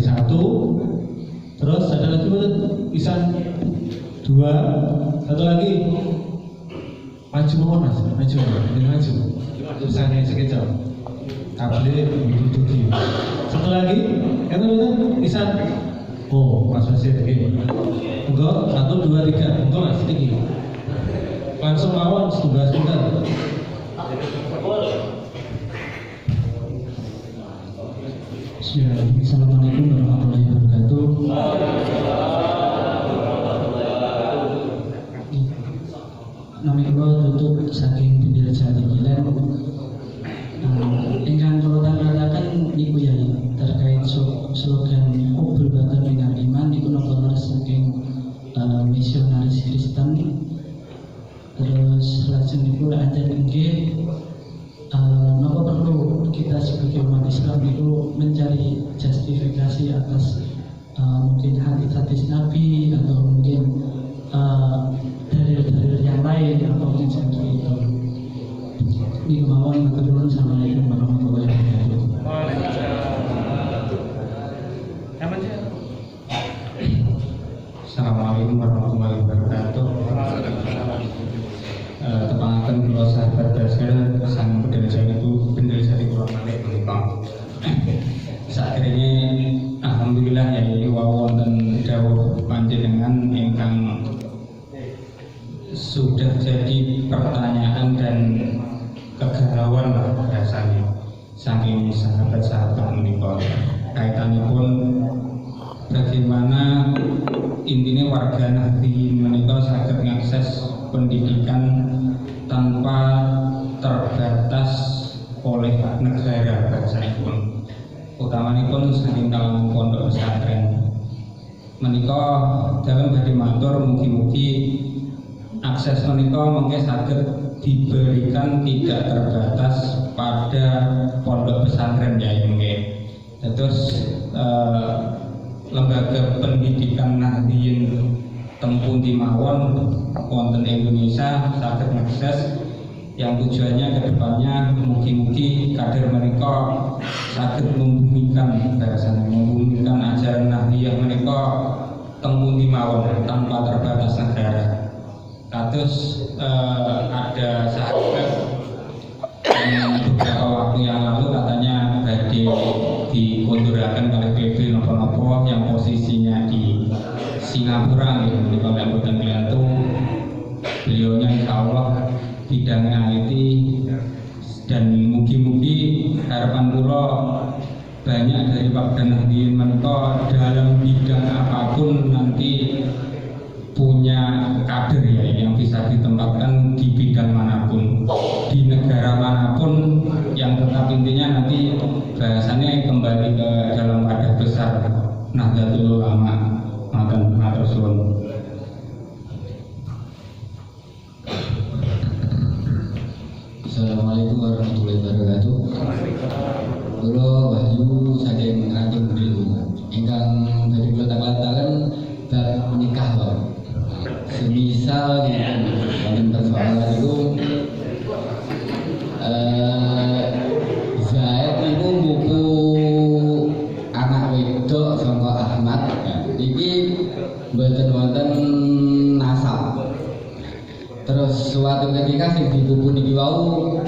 satu, terus ada lagi isan dua, satu lagi maju mohon mas, maju misalnya sekejap tablet duduk. Satu lagi itu isan mas masih lagi enggak, 1, 2, 3 enggak mas, tinggi langsung lawan sebentar. Assalamualaikum warahmatullahi wabarakatuh. Nami kula tutup saking Pinggir Jati Gilen. Ingkang kula tangalaken niku ya terkait slogan Hubul Badan Minal Iman niku nopo saking misionaris Kristen. Terus lajeng niku ancen nggih napa perlu kita sebagai umat Islam itu mencari justifikasi atas mungkin hadis-hadis Nabi atau mungkin dalil-dalil yang lain atau mungkin seperti itu. Ini kemauan matur Assalamualaikum warahmatullahi wabarakatuh. Assalamualaikum warahmatullahi wabarakatuh. Tepangaken kula sahabat Basel sang Pendeta itu Pendeta kula malih punika. Sakirene alhamdulillah ya wonten dawuh panjenengan ingkang sudah jadi pertanyaan dan kegalauan lah rasanya saking sahabat-sahabat menika kaitanipun bagaimana intinya warga Nahdliyin menika saged mengakses pendidikan tanpa terbatas oleh negara bahasanipun utamanipun saking kalangan pondok pesantren menika dalam badhe matur mugi-mugi akses menika mungkin saged diberikan tidak terbatas pada pondok pesantren ya nggih. Terus lembaga pendidikan Nahdliyin Tempundi mawon wonten Indonesia saged mengakses yang tujuannya kedepannya mugi-mugi kader mereka saged membumikan ajaran Nahdliyah mereka Tempundi mawon tanpa terbatas negara. Kados ada sahabat yang beberapa waktu yang lalu katanya badhe dikonduraken oleh PB nopo-nopo yang posisinya di Singapura gitu. Kalau yang bukan klientu beliaunya insya Allah bidangnya IT dan mugi-mugi harapan kula banyak dari Pak Nahdliyin menika dalam bidang apapun nanti punya kader ya yang bisa ditempatkan di bidang manapun di negara manapun yang tetap intinya nanti bahasannya kembali ke dalam wadah besar Nahdlatul Ulama. Matur suwun. Assalamualaikum warahmatullahi wabarakatuh. Kula Wahyu saking Ranting Beliau ingkang badhe kula takalaken bab menikah wae. Semisal wonten persoalan itu Zaid niku buku anak wedok saka Ahmad. Iki mboten wonten nasab. Terus suatu ketika sing dibuku niki wau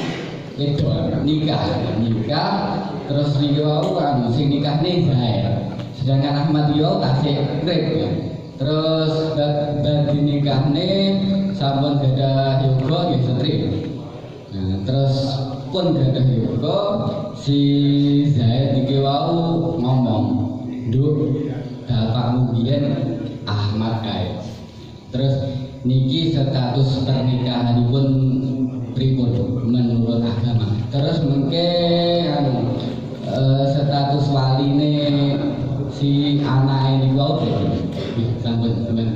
wedok nikah terus niki wau kan sing nikahne Zaid. Sedangkan Ahmad yo tasih urip. Terus bagi nikahne sampun gadah yoga nggih setri. Nah, terus pun gadah yoga si Zaid niki wau ngomong, "Nduk, bapakmu biyen Ahmad kae." Terus niki status pernikahanipun pripun menurut agama. Terus mungkin status waline si anak ini kau sampun teman.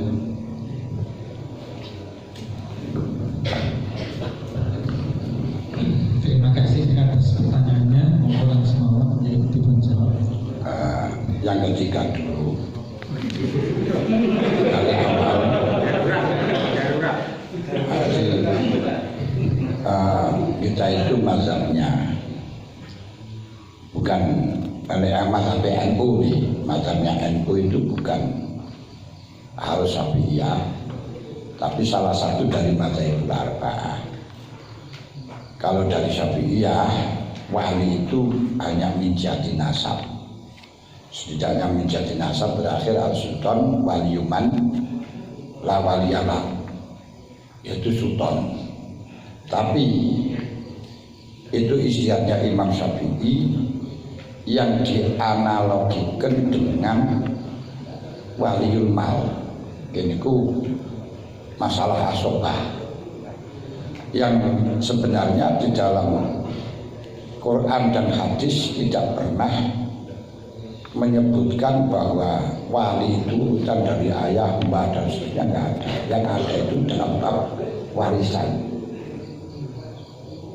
Terima kasih atas pertanyaannya. Monggo langsung mawon menjadi dipun jawab. Yang ketiga dulu. Kita itu mazhabnya bukan mazhab NU nih, mazhabnya NU itu bukan harus Syafi'iyah, tapi salah satu dari mazhabul arba'ah. Kalau dari Syafi'iyah, wali itu hanya min jihati nasab. Setidaknya min jihati nasab berakhir al-sultan waliyuman la waliyalah, yaitu sultan. Tapi itu ijtihadnya Imam Syafi'i yang dianalogikan dengan waliul mal. Ini ku masalah asobah yang sebenarnya di dalam Quran dan hadis tidak pernah menyebutkan bahwa wali itu urutan dari ayah, mbah dan seterusnya, nggak ada. Yang ada itu dalam bab warisan.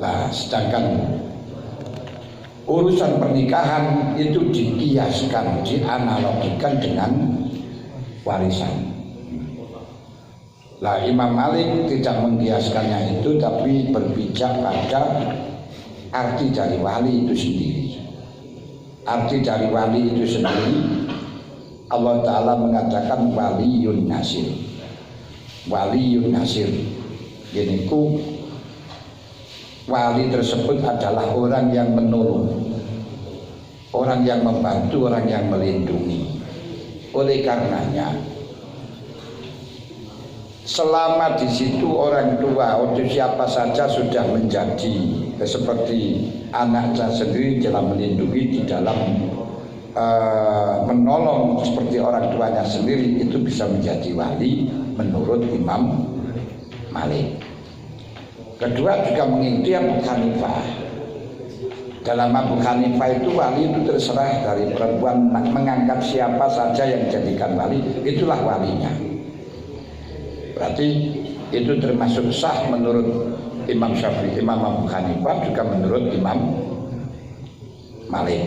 Nah, sedangkan urusan pernikahan itu dikiaskan, dianalogikan dengan warisan. Nah, Imam Malik tidak mengkiaskannya itu, tapi berpijak pada arti dari wali itu sendiri. Arti dari wali itu sendiri, Allah Ta'ala mengatakan waliyun nasir. Waliyun nasir. Gini ku, wali tersebut adalah orang yang menolong, orang yang membantu, orang yang melindungi. Oleh karenanya, selama di situ orang tua atau siapa saja sudah menjadi seperti anaknya sendiri dalam melindungi, di dalam menolong seperti orang tuanya sendiri, itu bisa menjadi wali menurut Imam Malik. Kedua juga mengikuti Abu Hanifah. Dalam Abu Hanifah itu wali itu terserah dari perempuan, mengangkat siapa saja yang dijadikan wali, itulah walinya. Berarti itu termasuk sah menurut Imam Syafi'i, Imam Abu Hanifah, juga menurut Imam Malik.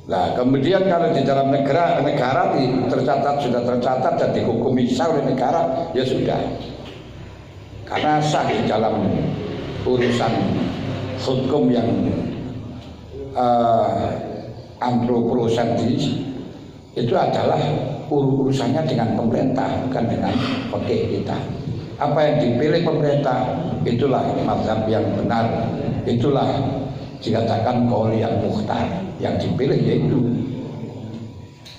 Nah, kemudian kalau di dalam negara sudah tercatat dan dihukumi sah oleh negara, ya sudah. Karena sah di dalam urusan hukum yang antroposentris itu adalah urusannya dengan pemerintah, bukan dengan fikih kita. Apa yang dipilih pemerintah, itulah mazhab yang benar, itulah dikatakan qaul yang mukhtar, yang dipilih yaitu.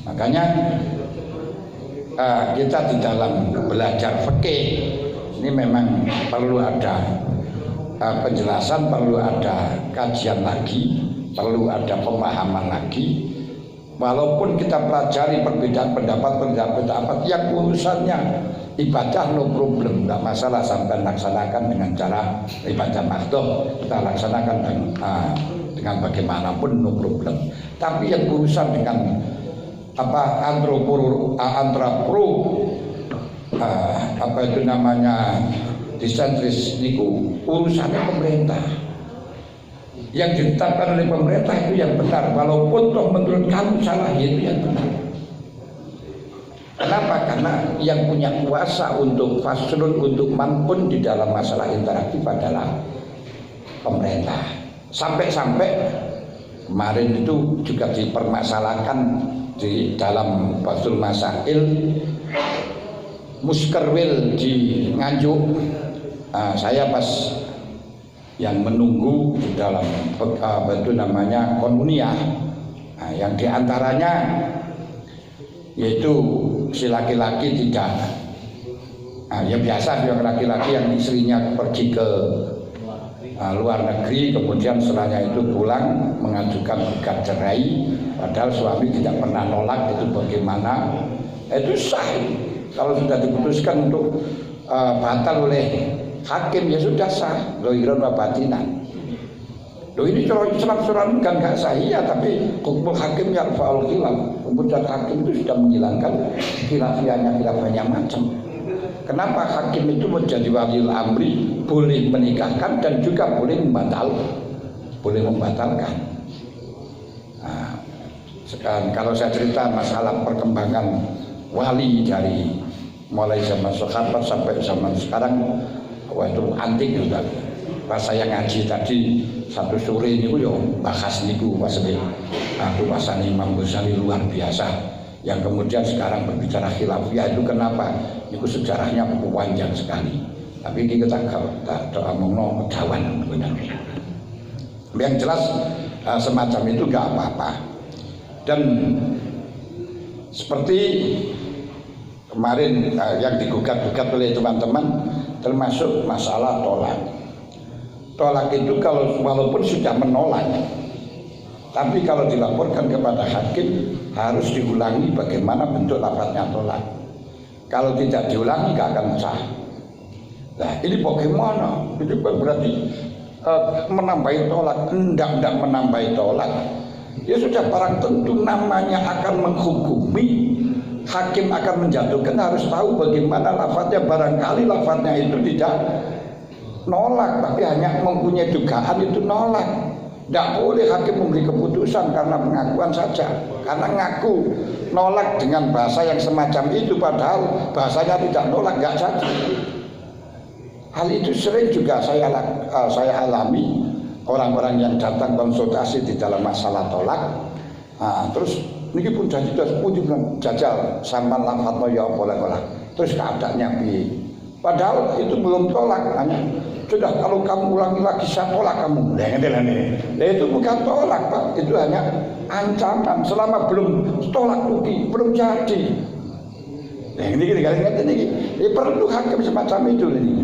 Makanya kita di dalam belajar fikih ini memang perlu ada penjelasan, perlu ada kajian lagi, perlu ada pemahaman lagi. Walaupun kita pelajari perbedaan pendapat yang urusannya ibadah no problem, nggak masalah, sampai laksanakan dengan cara ibadah makhluk, kita laksanakan dengan bagaimanapun no problem. Tapi yang urusan dengan disentris niku urusannya pemerintah. Yang ditetapkan oleh pemerintah itu yang benar, walaupun toh menurut kamu salah, itu yang benar. Kenapa? Karena yang punya kuasa untuk faslun, untuk manpun di dalam masalah interaktif adalah pemerintah. Sampai-sampai kemarin itu juga dipermasalahkan di dalam Fathul Masail Muskerwil di Nganjuk. Saya pas yang menunggu di dalam itu namanya komuniyah, yang diantaranya yaitu si laki-laki tidak, ya biasa yang laki-laki yang istrinya pergi ke luar negeri, kemudian setelahnya itu pulang mengajukan gugat cerai, padahal suami tidak pernah nolak, itu bagaimana? Itu sah. Kalau sudah diputuskan untuk batal oleh hakim, ya sudah sah, dohiran wa batinan. Loh, ini surat-surat kan gak sah, iya, tapi hukum hakim ya fa'al khilaf. Kemudian hakim itu sudah menghilangkan khilafiyahnya macam. Kenapa hakim itu menjadi waliul amri, boleh menikahkan dan juga boleh membatalkan. Nah, sekarang kalau saya cerita masalah perkembangan wali dari mulai zaman sahabat sampai zaman sekarang, wah itu antik juga. pas saya ngaji tadi satu sore niku yo bahas niku pas kuasane Imam Ghazali luar biasa. Yang kemudian sekarang berbicara khilafiyah itu kenapa? Niku sejarahnya panjang sekali. Tapi kita tak omongno kedawan sebenarnya. Yang jelas semacam itu enggak apa-apa. Dan seperti kemarin yang digugat-gugat oleh teman-teman termasuk masalah tolak. Tolak itu kalau walaupun sudah menolak, tapi kalau dilaporkan kepada hakim harus diulangi bagaimana bentuk lafadznya tolak. Kalau tidak diulangi gak akan sah. Nah ini bagaimana? Itu berarti menambahi tolak. Tidak menambahi tolak. Ya sudah barang tentu namanya akan menghukumi. Hakim akan menjatuhkan harus tahu bagaimana lafadznya. Barangkali lafadznya itu tidak nolak, tapi hanya mempunyai dugaan itu nolak. Tidak boleh hakim memberi keputusan karena pengakuan saja. Karena ngaku nolak dengan bahasa yang semacam itu, padahal bahasanya tidak nolak, nggak jadi. Hal itu sering juga saya alami. Orang-orang yang datang konsultasi di dalam masalah tolak, terus ini pun jadi jajal sampan lafadznya ya boleh. Terus keadaannya piye? Padahal itu belum tolak, hanya sudah kalau kamu ulangi lagi saya tolak kamu. Nah itu bukan tolak Pak, itu hanya ancaman. Selama belum tolak belum jadi. Nah ini perlu hakim semacam itu ini.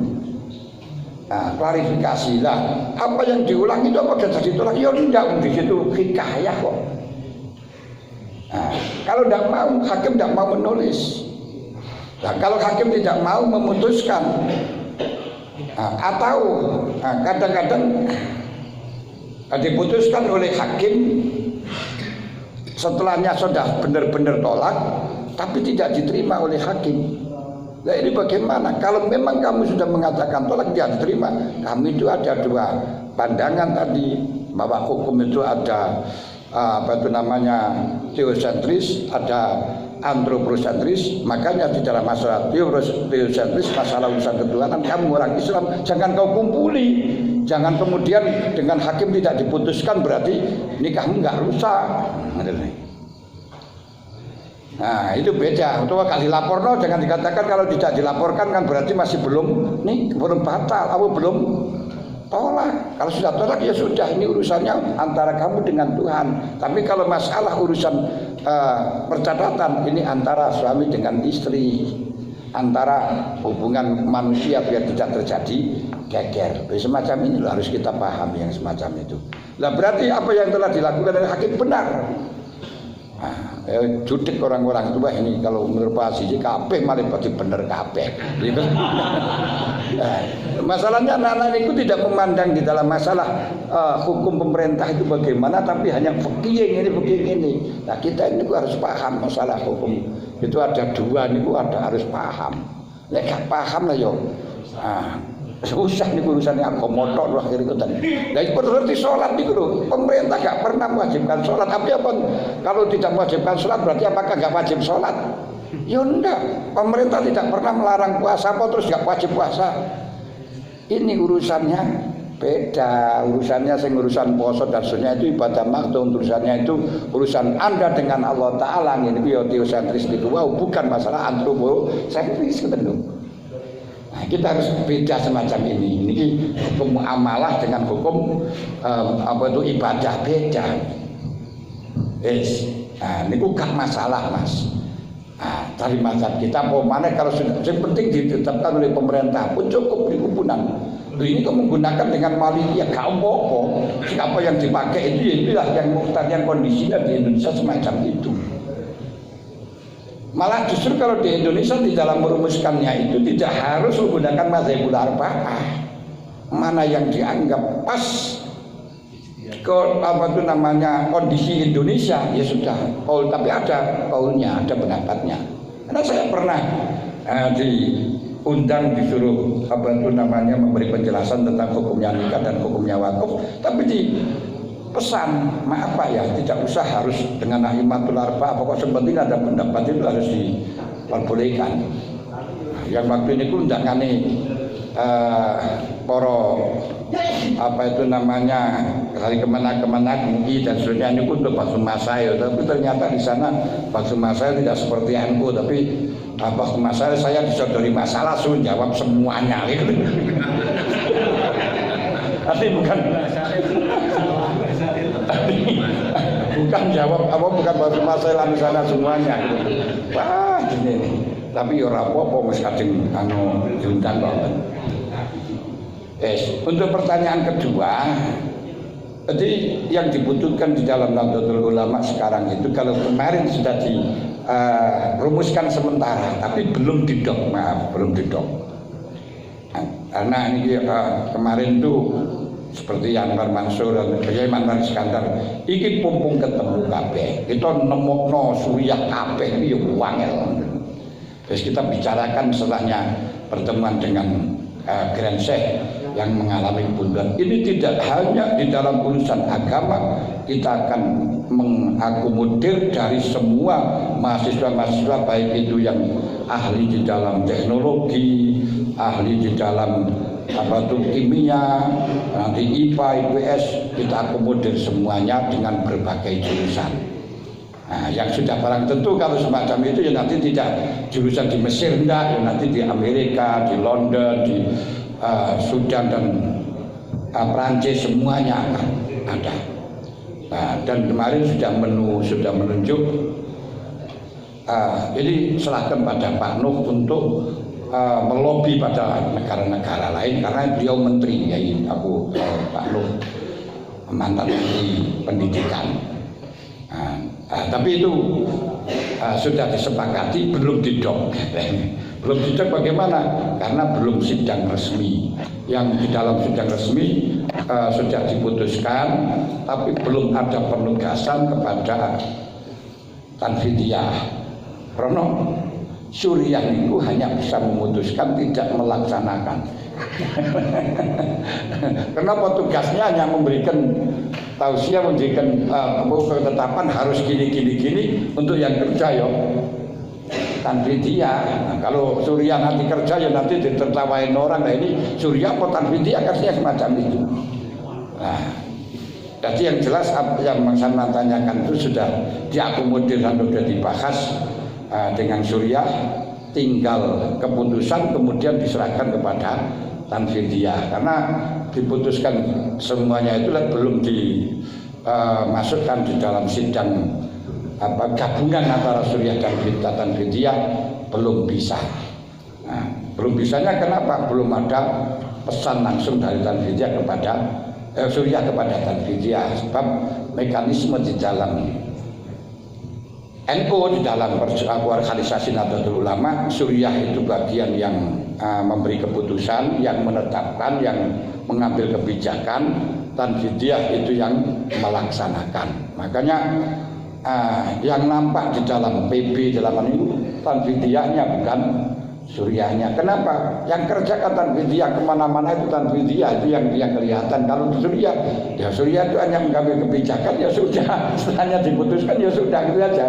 Nah, klarifikasi lah. Apa yang diulang itu apa sudah jadi tolak? Ya tidak, di situ hikayah kok. Nah, kalau tidak mau hakim tidak mau menulis. Nah, kalau hakim tidak mau memutuskan, atau kadang-kadang diputuskan oleh hakim setelahnya sudah benar-benar tolak, tapi tidak diterima oleh hakim. Nah ini bagaimana? Kalau memang kamu sudah mengatakan tolak tidak diterima, kami itu ada dua pandangan tadi bahwa hukum itu ada teosentris, ada antroposentris. Makanya di dalam masalah teosentris, masalah urusan ketuhanan, kamu orang Islam jangan kau kumpuli. Jangan kemudian dengan hakim tidak diputuskan berarti nikahmu nggak rusak. Nah itu beda. Atau kalau dilaporkan jangan dikatakan kalau tidak dilaporkan kan berarti masih belum batal, belum tolak. Kalau sudah tolak ya sudah, ini urusannya antara kamu dengan Tuhan. Tapi kalau masalah urusan percatatan ini antara suami dengan istri, antara hubungan manusia biar tidak terjadi geger. Semacam ini harus kita pahami yang semacam itu. Lah berarti apa yang telah dilakukan oleh hakim benar. Judik orang-orang itu ini kalau menurut Pak Siji kabeh malah berarti bener kabeh. Masalahnya anak-anak itu tidak memandang di dalam masalah hukum pemerintah itu bagaimana, tapi hanya begini. Nah kita ini harus paham masalah hukum itu ada dua, ini harus paham. Lek gak paham lah yo. Susah nih urusannya agama tok akhirnya itu tadi. Nah itu berarti sholat nih bro. Pemerintah gak pernah mewajibkan sholat. Tapi apa? Kalau tidak mewajibkan sholat berarti apakah gak wajib sholat? Ya enggak. Pemerintah tidak pernah melarang puasa apa terus gak wajib puasa. Ini urusannya beda. Urusannya urusan puasa dan sunnah itu ibadah makhluk. Urusannya itu urusan Anda dengan Allah Ta'ala. Ini teosentris itu. Wow, bukan masalah antroposentris gitu. Nah, kita harus beda semacam ini. Ini hukum muamalah dengan hukum ibadah beda. Nah, ini bukan masalah mas. Dari mazhab kita mana kalau sudah yang penting ditetapkan oleh pemerintah pun cukup di kubunan. Ini kok menggunakan dengan maliyah gak apa-apa. Apa yang dipakai itu itulah yang muktadiyah kondisinya di Indonesia semacam itu. Malah justru kalau di Indonesia di dalam merumuskannya itu tidak harus menggunakan mazhabul arba'ah. Mana yang dianggap pas kondisi Indonesia ya sudah. Tapi ada kaulnya, ada pendapatnya. Karena saya pernah diundang disuruh memberi penjelasan tentang hukumnya nikah dan hukumnya wakaf, tapi di pesan maaf Pak ya tidak usah harus dengan a'immatul arba'ah, pokok sepenting ada pendapat itu harus diperbolehkan. Yang waktu ini pun undangane para apa itu namanya dari kemenak MUI dan seterusnya ini pun untuk Bakso Masail, tapi ternyata di sana Bakso Masail tidak seperti NU, tapi Bakso Masail saya disodori masalah suruh jawab semuanya gitu. Tapi bukan jawab bukan Bakso Masail di sana semuanya gitu. Wah ini tapi ora apa-apa wis kadung diundang kok. Untuk pertanyaan kedua, jadi yang dibutuhkan di dalam Nahdlatul Ulama sekarang itu kalau kemarin sudah dirumuskan sementara, tapi belum didok, belum didok. Karena ini kemarin itu seperti Anwar Mansur dan Kiai Anwar Iskandar, iki pumpung ketemu kabeh, kita nemokno suriah kabeh iki yo wangel. Terus kita bicarakan setelahnya pertemuan dengan Grand Sheikh yang mengalami bundaran. Ini tidak hanya di dalam urusan agama, kita akan mengakomodir dari semua mahasiswa-mahasiswa, baik itu yang ahli di dalam teknologi, ahli di dalam kimia, nanti IPA, IPS, kita akomodir semuanya dengan berbagai jurusan. Nah, yang sudah barang tentu kalau semacam itu ya nanti tidak jurusan di Mesir enggak, ya nanti di Amerika, di London, di Sudan dan Prancis semuanya akan ada. Nah, dan kemarin sudah menunjuk ini serahkan pada Pak Nuh untuk melobi pada negara-negara lain karena beliau menteri ya Pak Nuh mantan menteri pendidikan. Tapi itu sudah disepakati, belum didok. Belum didok bagaimana? Karena belum sidang resmi. Yang di dalam sidang resmi sudah diputuskan, tapi belum ada penugasan kepada Tanfidiyah. Karena Suriah itu hanya bisa memutuskan, tidak melaksanakan. Kenapa tugasnya hanya memberikan tausiah, memberikan ketetapan harus gini untuk yang kerja ya Tanfidiyah. Nah, kalau Suriah nanti kerja ya nanti ditertawain orang. Nah ini Suriah apa Tanfidiyah kasihnya semacam itu. Nah, jadi yang jelas yang saya tanyakan itu sudah diakomodir dan sudah dibahas dengan Suriah, tinggal keputusan kemudian diserahkan kepada Tanfidiyah karena diputuskan semuanya itu belum dimasukkan di dalam sidang gabungan antara Suriah dan Tanfidiyah belum bisa. Nah, belum bisanya kenapa? Belum ada pesan langsung dari Tanfidiyah kepada Suriah kepada Tanfidiyah, sebab mekanisme di dalam NU di dalam organisasi Nahdlatul Ulama, Suriah itu bagian yang memberi keputusan, yang menetapkan, yang mengambil kebijakan, Tanfidiyah itu yang melaksanakan. Makanya yang nampak di dalam PB dalam ini Tanfidiyahnya bukan Suriahnya. Kenapa? Yang kerjakan Tanfidiyah kemana-mana itu Tanfidiyah itu yang kelihatan. Kalau di Suriah, ya Suriah itu hanya mengambil kebijakan ya sudah, setelahnya diputuskan ya sudah itu aja.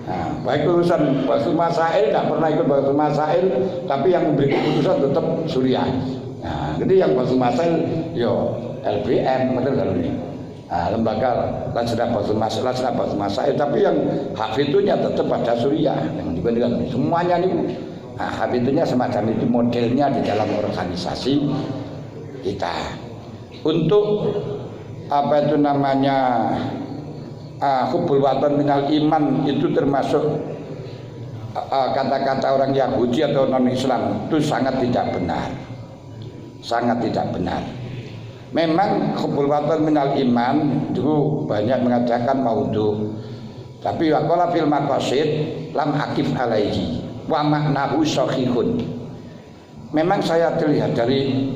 Nah, baik urusan Bakso Masail tidak pernah ikut Bakso Masail, tapi yang memberi keputusan tetap Suriah. Nah, jadi yang Bakso Masail yo LBM betul kalau ini. Nah, lembaga Lajnah Bakso Masail, tapi yang hak vetonya tetap pada Suriah. Yang dibandingkan semuanya nih. Nah, hak vetonya semacam itu modelnya di dalam organisasi kita. Untuk apa itu namanya hubbul watan minal iman itu termasuk kata-kata orang Yahudi atau non-Islam itu sangat tidak benar. Sangat tidak benar. Memang hubbul watan minal iman itu banyak mengatakan maudhu. Tapi waqala fil maqasid lam akif alaihi wa maknahu sahihun. Memang saya terlihat dari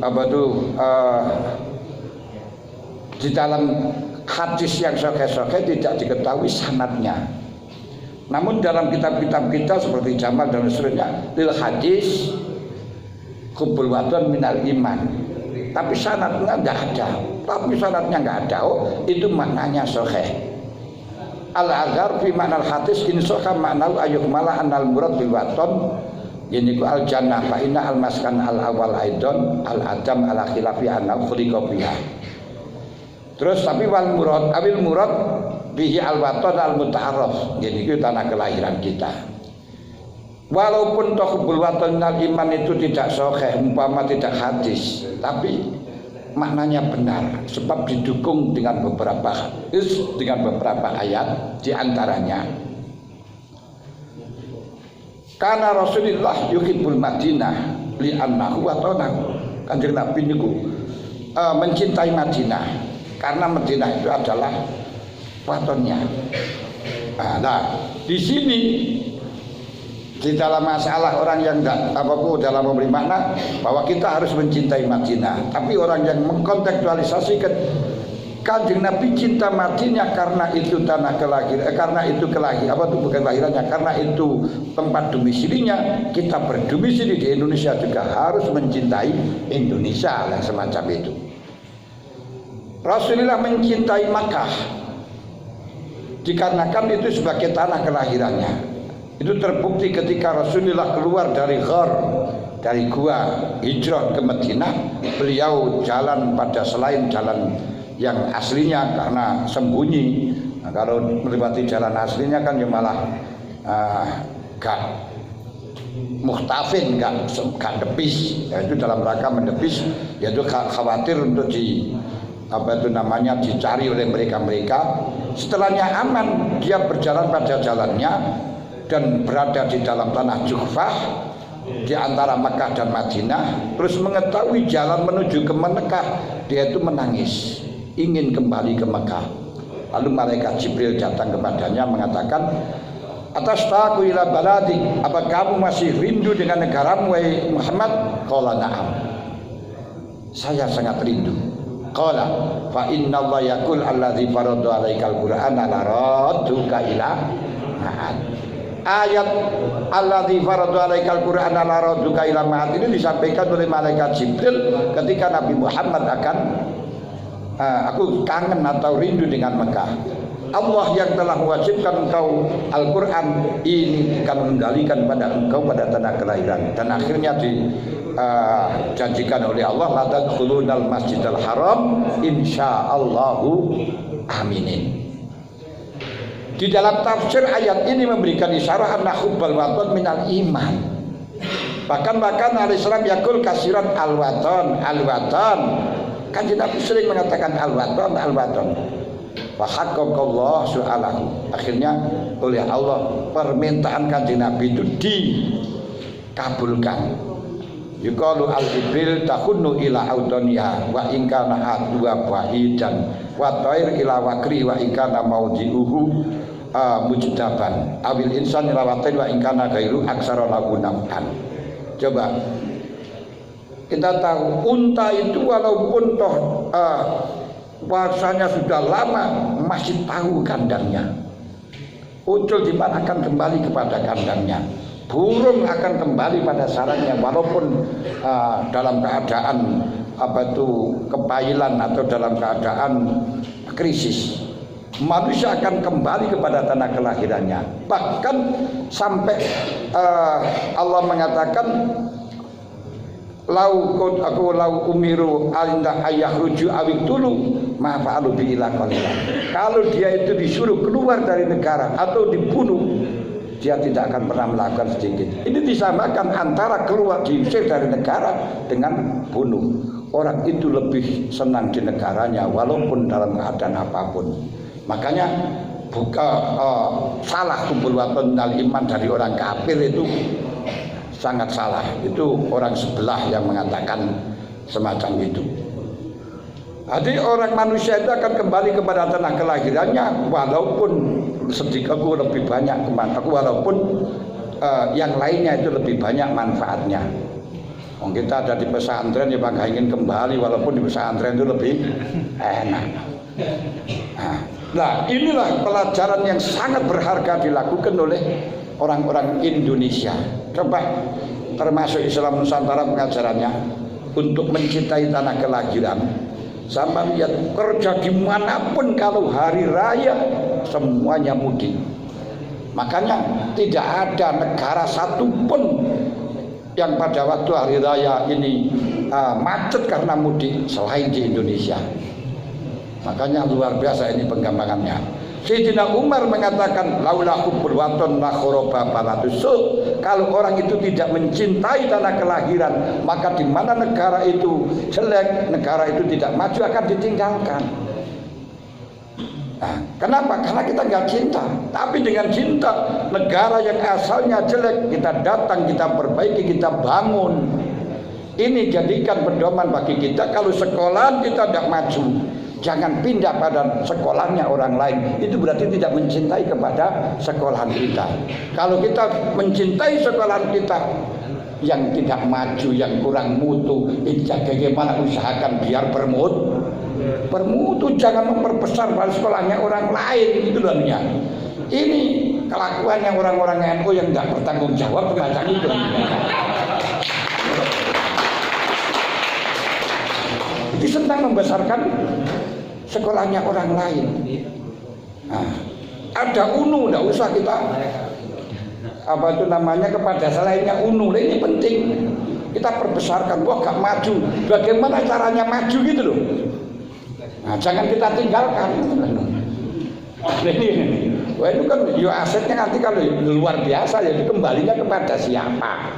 di dalam hadis yang sahih-sahih tidak diketahui sanadnya. Namun dalam kitab-kitab kita seperti Jamal dan seterusnya lil hadis hubbul watan minal iman. Tapi sanadnya enggak ada. Itu maknanya sahih. Al-aghar fi ma'nal hadis in sahha ma'nahu ayyuhmala annal murad bil watan ini ku al jannah fa inna al maskan al awal aidon al adam ala khilafi anna khuliqa biha. Terus tapi wal murad awil murad bihi al watan al muta'arraf. Jadi itu tanah kelahiran kita. Walaupun tohbul watan al iman itu tidak sahih, umpama tidak hadis, tapi maknanya benar sebab didukung dengan beberapa hadis, dengan beberapa ayat, di antaranya karena Rasulullah yuhibbul Madinah li'annahu wa ta'anahu. Kanjeng Nabi niku mencintai Madinah karena Madinah itu adalah watonnya. Nah, di sini di dalam masalah orang yang dalam memberi makna bahwa kita harus mencintai Madinah, tapi orang yang mengkontekstualisasikan Kanjeng Nabi cinta Madinah karena itu tanah kelahiran, karena itu bukan kelahirannya, karena itu tempat domisilinya. Kita berdomisili di Indonesia juga harus mencintai Indonesia dan semacam itu. Rasulullah mencintai Makkah dikarenakan itu sebagai tanah kelahirannya. Itu terbukti ketika Rasulullah keluar dari gua hijrah ke Madinah, beliau jalan pada selain jalan yang aslinya karena sembunyi. Nah, kalau melewati jalan aslinya kan ya malah gak muhtafin, gak depis. Ya, itu dalam rangka mendepis, yaitu khawatir untuk dicari oleh mereka. Setelahnya aman, dia berjalan pada jalannya dan berada di dalam tanah Juhfah di antara Makkah dan Madinah. Terus mengetahui jalan menuju ke Mekah, dia itu menangis, ingin kembali ke Mekah. Lalu malaikat Jibril datang kepadanya mengatakan, "Atastaqu ila baladik, apa kamu masih rindu dengan negaramu wahai Muhammad?" Qala na'am. Saya sangat rindu. Qala fa inna Allah yaqul allazi farada 'alaikal qur'ana la radduka ila ma'ad. Ayat allazi farada 'alaikal qur'ana la radduka ila ma'ad ini disampaikan oleh malaikat Jibril ketika Nabi Muhammad akan aku kangen atau rindu dengan Mekah. Allah yang telah mewajibkan engkau Al-Quran ini akan mengendalikan pada engkau pada tanah kelahiran. Dan akhirnya dijanjikan oleh Allah, la tadkhulunal masjidal haram insyaallahu aminin. Di dalam tafsir ayat ini memberikan isyarat anna hubbal watan minal iman. Bahkan al-Islam yaqul kasiran al-watan. Kanjeng Nabi sering mengatakan al-watan. Wa haqqaqallahu su'alahu. Akhirnya oleh Allah permintaan Kanjeng Nabi itu dikabulkan. Yuqalu al-jibril tahunnu ila audoniha wa in kana adwa bahidan wa tair ila wakri wa in kana maudiuhu mujdaban awil insan ila watin wa in kana ghairu aksara lahu naf'an. Coba kita tahu unta itu walaupun puasanya sudah lama masih tahu kandangnya. Ucul di mana akan kembali kepada kandangnya. Burung akan kembali pada sarangnya walaupun dalam keadaan kepailan atau dalam keadaan krisis. Manusia akan kembali kepada tanah kelahirannya. Bahkan sampai Allah mengatakan lau umiru alinda ayah ruju awik dulu ma'fa'alu bi'ila qalilan. Kalau dia itu disuruh keluar dari negara atau dibunuh, dia tidak akan pernah melakukan sedikit. Ini disamakan antara keluar diusir dari negara dengan bunuh. Orang itu lebih senang di negaranya walaupun dalam keadaan apapun. Makanya salah kumpul watan minal iman dari orang kafir itu sangat salah. Itu orang sebelah yang mengatakan semacam itu. Jadi orang manusia itu akan kembali kepada tanah kelahirannya walaupun sedikit lebih banyak walaupun yang lainnya itu lebih banyak manfaatnya. Kita ada di pesantren ya bangga ingin kembali walaupun di pesantren itu lebih enak. Nah inilah pelajaran yang sangat berharga dilakukan oleh orang-orang Indonesia. Coba termasuk Islam Nusantara pengajarannya untuk mencintai tanah kelahiran. Sama lihat kerja dimanapun kalau hari raya semuanya mudik. Makanya tidak ada negara satupun yang pada waktu hari raya ini macet karena mudik selain di Indonesia. Makanya luar biasa ini penggambarannya. Sayyidina Umar mengatakan laula hubbul watan la khuraba baladusu. Kalau orang itu tidak mencintai tanah kelahiran, maka di mana negara itu jelek, negara itu tidak maju, akan ditinggalkan. Nah, kenapa? Karena kita nggak cinta. Tapi dengan cinta, negara yang asalnya jelek kita datang, kita perbaiki, kita bangun. Ini jadikan pedoman bagi kita. Kalau sekolah kita tidak maju, jangan pindah pada sekolahnya orang lain. Itu berarti tidak mencintai kepada sekolahan kita. Kalau kita mencintai sekolahan kita yang tidak maju, yang kurang mutu, itu bagaimana usahakan biar bermutu, jangan memperbesar pada sekolahnya orang lain. Itu loh ya. Ini kelakuannya orang-orang NU yang tidak bertanggung jawab semacam itu. Itu tentang membesarkan sekolahnya orang lain. Nah, ada UNU, tidak usah kita kepada selainnya UNU. Nah, ini penting kita perbesarkan. Wah, gak maju, bagaimana caranya maju gitu loh. Nah, jangan kita tinggalkan. Wah, itu kan asetnya nanti kalau luar biasa, jadi kembalinya kepada siapa.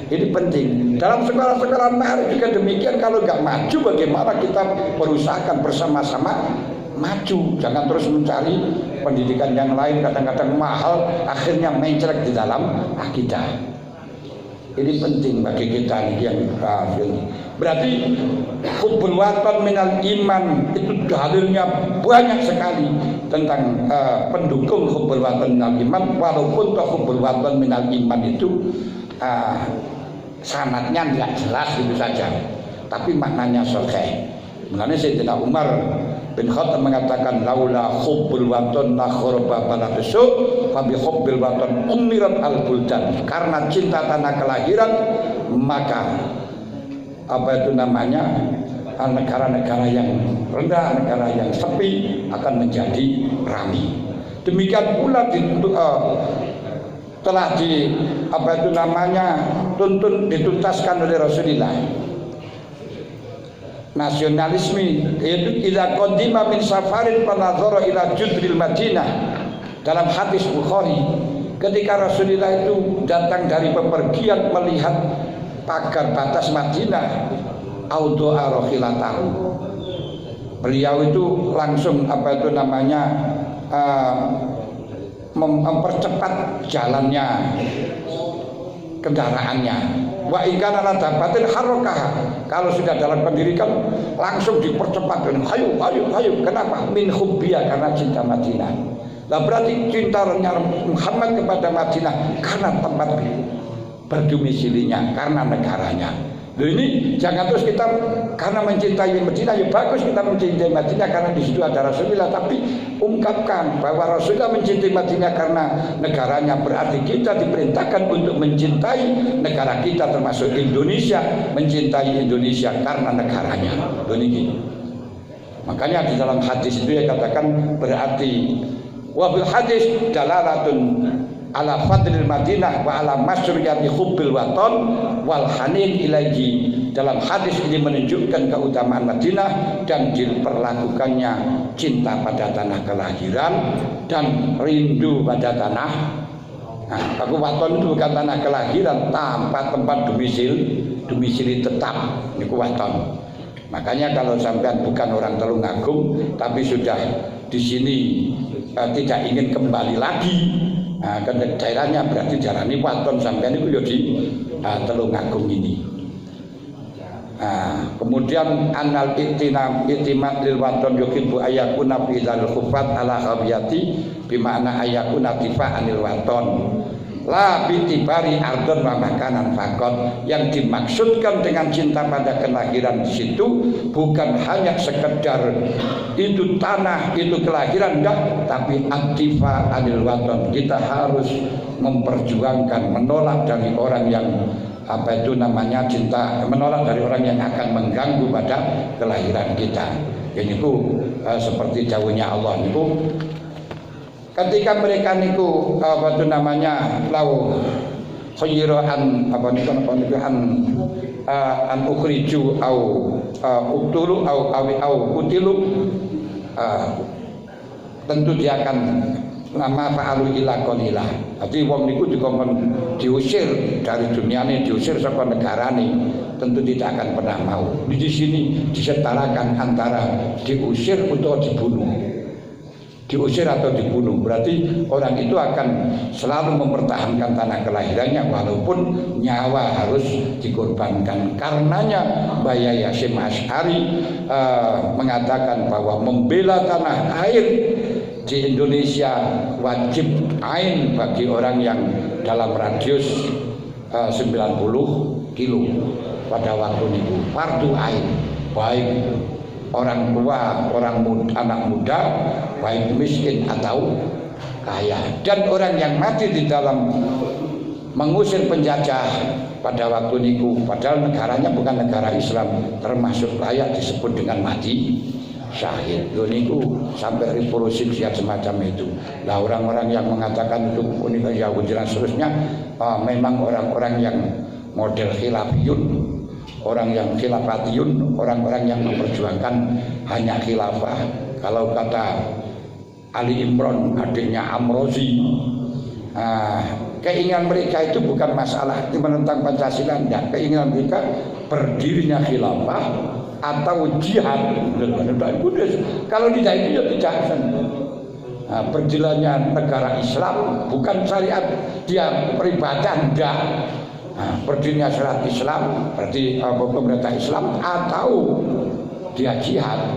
Ini penting. Dalam sekolah-sekolah mari juga demikian. Kalau nggak maju, bagaimana kita berusahakan bersama-sama maju. Jangan terus mencari pendidikan yang lain, kadang-kadang mahal, akhirnya mencrek di dalam akidah. Ini penting bagi kita yang berarti hubbul watan minal iman, itu dalilnya banyak sekali tentang pendukung hubbul watan minal iman. Walaupun hubbul watan minal iman itu sanadnya tidak jelas itu saja, tapi maknanya sahih. Mengenai Sayyidina Umar bin Khattab mengatakan laula hubbul watan la khuraba baladusu fa bi hubbil watan umirat al buldan. Karena cinta tanah kelahiran maka negara-negara yang rendah, negara yang sepi akan menjadi ramai. Demikian pula telah dituntaskan oleh Rasulullah. Nasionalisme yaitu idza qadima min safarin panazara ila judril Madinah. Dalam hadis Bukhari, ketika Rasulullah itu datang dari bepergian melihat pagar batas Madinah, audoa rohilatahu, beliau itu langsung mempercepat jalannya kendaraannya. Wa ikana ladabatin harokah, kalau sudah dalam pendidikan langsung dipercepat dan hayu. Kenapa? Min hubbiyah, karena cinta Madinah. Lah berarti cintanya Muhammad kepada Madinah karena tempat berdomisilinya, karena negaranya. Loh, ini jangan terus kita karena mencintai Madinah, ya bagus kita mencintai Madinah karena di situ ada Rasulullah, tapi ungkapkan bahwa Rasulullah mencintai Madinah karena negaranya, berarti kita diperintahkan untuk mencintai negara kita termasuk Indonesia, mencintai Indonesia karena negaranya. Loh, ini makanya di dalam hadis itu ya katakan berarti wa bil hadis dalalatun ala fadlil Madinah wa ala masriyati hubbil watan wal hanin ilaihi. Dalam hadis ini menunjukkan keutamaan Madinah dan diperlakukannya cinta pada tanah kelahiran dan rindu pada tanah. Nah, aku waton itu bukan tanah kelahiran, tempat domisili tetap niku waton. Makanya kalau sampean bukan orang Tulungagung tapi sudah di sini tidak ingin kembali lagi ke daerahnya, berarti jarani waton sampean itu ya di Tulungagung ini. Kemudian anal itimat lil waton yuhibbu ayakuna fi dzal khufat ala khabiyati bimana ayakuna tifa anil waton la bitibari ardon wa makanan fakot. Yang dimaksudkan dengan cinta pada kelahiran di situ bukan hanya sekedar itu tanah, itu kelahiran, enggak, tapi aktifa anil waton. Kita harus memperjuangkan, menolak dari orang yang cinta, menolak dari orang yang akan mengganggu pada kelahiran kita. Ini seperti jauhnya Allah niku. Ketika mereka niku lau khayra an an ukhriju au uktulu au kutilu, tentu dia akan lama fa'alu ila qalilah. Jadi wong niku dikongkon diusir dari duniane, diusir saka negarane, tentu tidak akan pernah mau. Di sini disetarakan antara diusir atau dibunuh. Diusir atau dibunuh berarti orang itu akan selalu mempertahankan tanah kelahirannya walaupun nyawa harus dikorbankan. Karenanya Mbah Yai Hasyim Asy'ari mengatakan bahwa membela tanah air di Indonesia wajib ain bagi orang yang dalam radius 90 kilo pada waktu itu, fardu ain, baik orang tua, anak muda, baik miskin atau kaya. Dan orang yang mati di dalam mengusir penjajah pada waktu itu, padahal negaranya bukan negara Islam, termasuk layak disebut dengan mati syahid. Niku sampai revolusi semacam itu. Lah orang-orang yang mengatakan itu unik Yahudi dan seterusnya, memang orang-orang yang model khilafiyun, orang yang khilafatiyun, orang-orang yang memperjuangkan hanya khilafah. Kalau kata Ali Imran, adiknya Amrozi, keinginan mereka itu bukan masalah menentang Pancasila, enggak. Keinginan mereka berdirinya khilafah atau jihad. Kalau tidak itu ya tidak. Berdirinya negara Islam bukan syariat dia peribadatan, enggak. Berdirinya syariat Islam berarti pemerintah Islam atau dia jihad.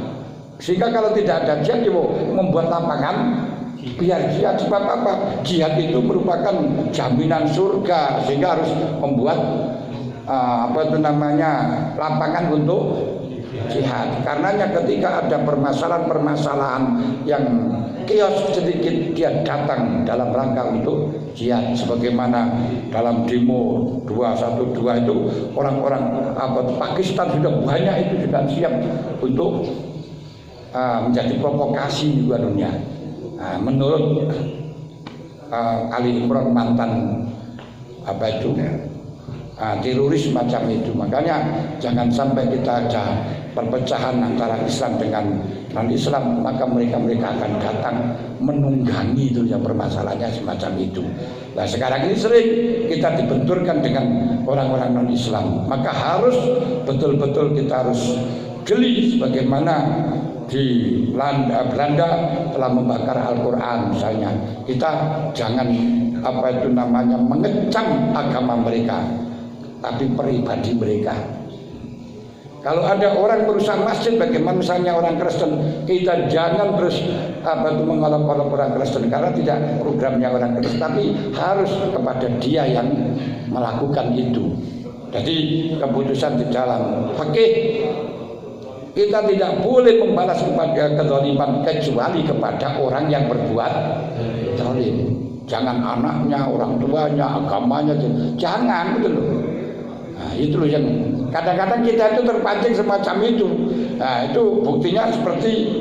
Sehingga kalau tidak ada jihad dia membuat lapangan biar jihad. Sebab apa? Jihad itu merupakan jaminan surga, sehingga harus membuat lapangan untuk jihad. Karenanya ketika ada permasalahan-permasalahan yang kios sedikit, dia datang dalam rangka untuk jihad. Sebagaimana dalam demo 212 itu orang-orang Pakistan sudah banyak itu sudah siap untuk menjadi provokasi di dunia. Menurut Ali Imran, mantan teroris macam itu. Makanya jangan sampai kita ada perpecahan antara Islam dengan non-Islam, maka mereka akan datang menunggangi itu ya, permasalahannya semacam itu. Nah sekarang ini sering kita dibenturkan dengan orang-orang non-Islam, maka harus betul-betul kita harus jeli. Sebagaimana di Belanda telah membakar Al-Quran misalnya, kita jangan mengecam agama mereka, tapi pribadi mereka. Kalau ada orang merusak masjid, bagaimana misalnya orang Kristen, kita jangan terus mengolok-olok orang Kristen, karena tidak programnya orang Kristen, tapi harus kepada dia yang melakukan itu. Jadi keputusan di dalam fikih, kita tidak boleh membalas kepada kezaliman kecuali kepada orang yang berbuat zalim. Jangan anaknya, orang tuanya, agamanya, jangan, gitu loh. Nah, itu loh yang kadang-kadang kita itu terpancing semacam itu. Nah, itu buktinya seperti